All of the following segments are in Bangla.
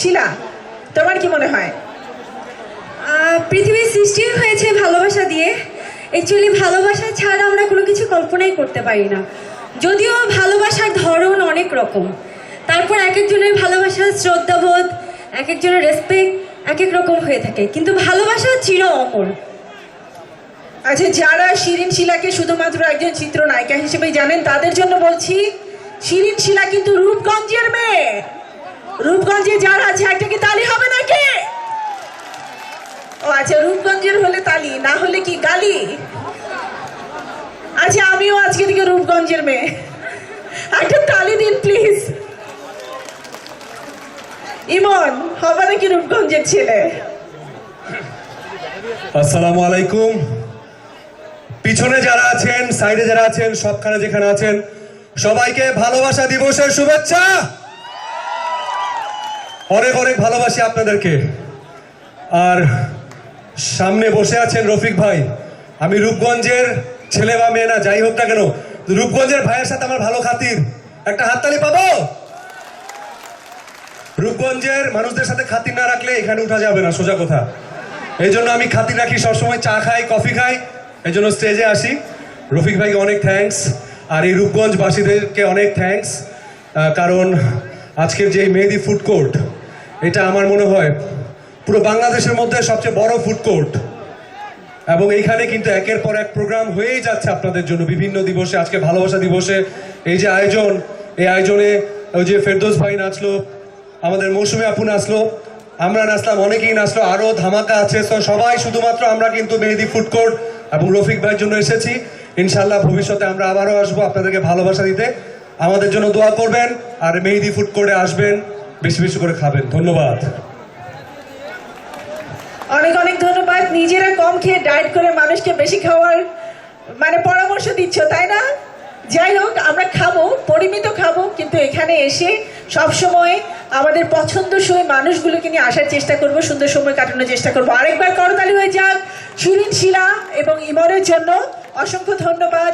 শিলা, তোমার কি মনে হয়? পৃথিবীর সৃষ্টি হয়েছে ভালোবাসা দিয়ে। অ্যাকচুয়ালি ভালোবাসা ছাড়া আমরা কোনো কিছু কল্পনাই করতে পারি না। যদিও ভালোবাসার ধরন অনেক রকম, তারপর এক একজনের ভালোবাসার শ্রদ্ধাবোধ, এক একজনের রেসপেক্ট এক এক রকম হয়ে থাকে, কিন্তু ভালোবাসা চির অমর। আচ্ছা, যারা শিরিন শিলাকে শুধুমাত্র একজন চিত্রনায়িকা হিসেবে জানেন তাদের জন্য বলছি, শিরিন শিলা কিন্তু রূপগঞ্জের মেয়ে। রূপগঞ্জে যারা আছে একটা কি তালি হবে নাকি? ও আচ্ছা, রূপগঞ্জের হলে তালি, না হলে কি গালি? আচ্ছা, আমিও আজকে থেকে রূপগঞ্জের মেয়ে, একটা তালি দিন প্লিজ। ইমন হবে নাকি রূপগঞ্জের ছেলে? আসসালামু আলাইকুম। পিছনে যারা আছেন, সাইডে যারা আছেন, সবখানে যেখানে আছেন, সবাইকে ভালোবাসা দিবসের শুভেচ্ছা। অনেক অনেক ভালোবাসি আপনাদেরকে। আর সামনে বসে আছেন রফিক ভাই। আমি রূপগঞ্জের ছেলে বা মেয়ে না যাই হোক না কেন, রূপগঞ্জের ভাইয়ের সাথে আমার ভালো খাতির। একটা হাততালি পাবো? রূপগঞ্জের মানুষদের সাথে খাতির না রাখলে এখানে উঠা যাবে না, সোজা কথা। এই জন্য আমি খাতির রাখি, সবসময় চা খাই, কফি খাই, এই জন্য স্টেজে আসি। রফিক ভাইকে অনেক থ্যাঙ্কস, আর এই রূপগঞ্জবাসীদেরকে অনেক থ্যাঙ্কস, কারণ আজকের যে মেহেদি ফুড কোর্ট, এটা আমার মনে হয় পুরো বাংলাদেশের মধ্যে সবচেয়ে বড় ফুড কোর্ট। এবং এইখানে কিন্তু একের পর এক প্রোগ্রাম হয়েই যাচ্ছে আপনাদের জন্য বিভিন্ন দিবসে। আজকে ভালোবাসা দিবসে এই যে আয়োজন, এই আয়োজনে ওই যে ফেরদৌস ভাই নাচলো, আমাদের মৌসুমী আপু নাচলো, আমরা নাচলাম, অনেকেই নাচলো, আরো ধামাকা আছে। তো সবাই শুধুমাত্র আমরা কিন্তু মেহেদি ফুড কোর্ট এবং রফিক ভাইয়ের জন্য এসেছি। ইনশাল্লাহ ভবিষ্যতে আমরা আবারও আসবো আপনাদেরকে ভালোবাসা দিতে। আমাদের জন্য দোয়া করবেন, আর মেহেদি ফুড কোর্টে আসবেন, বেশি বেশি করে খাবেন। ধন্যবাদ। অনেক অনেক ধন্যবাদ। নিজেরা কম খেয়ে ডায়েট করে মানুষকে বেশি খাওয়ার মানে পরামর্শ দিচ্ছ, তাই না? যাই হোক, আমরা খাবো, পরিমিত খাবো, কিন্তু এখানে এসে সবসময় আমাদের পছন্দসই মানুষগুলোকে নিয়ে আসার চেষ্টা করব, সুন্দর সময় কাটানোর চেষ্টা করব। আরেকবার করতালি হয়ে যাক শিরিন শিলা এবং ইমনের জন্য। অসংখ্য ধন্যবাদ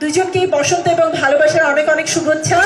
দুজনকেই, বসন্ত এবং ভালোবাসার অনেক অনেক শুভেচ্ছা।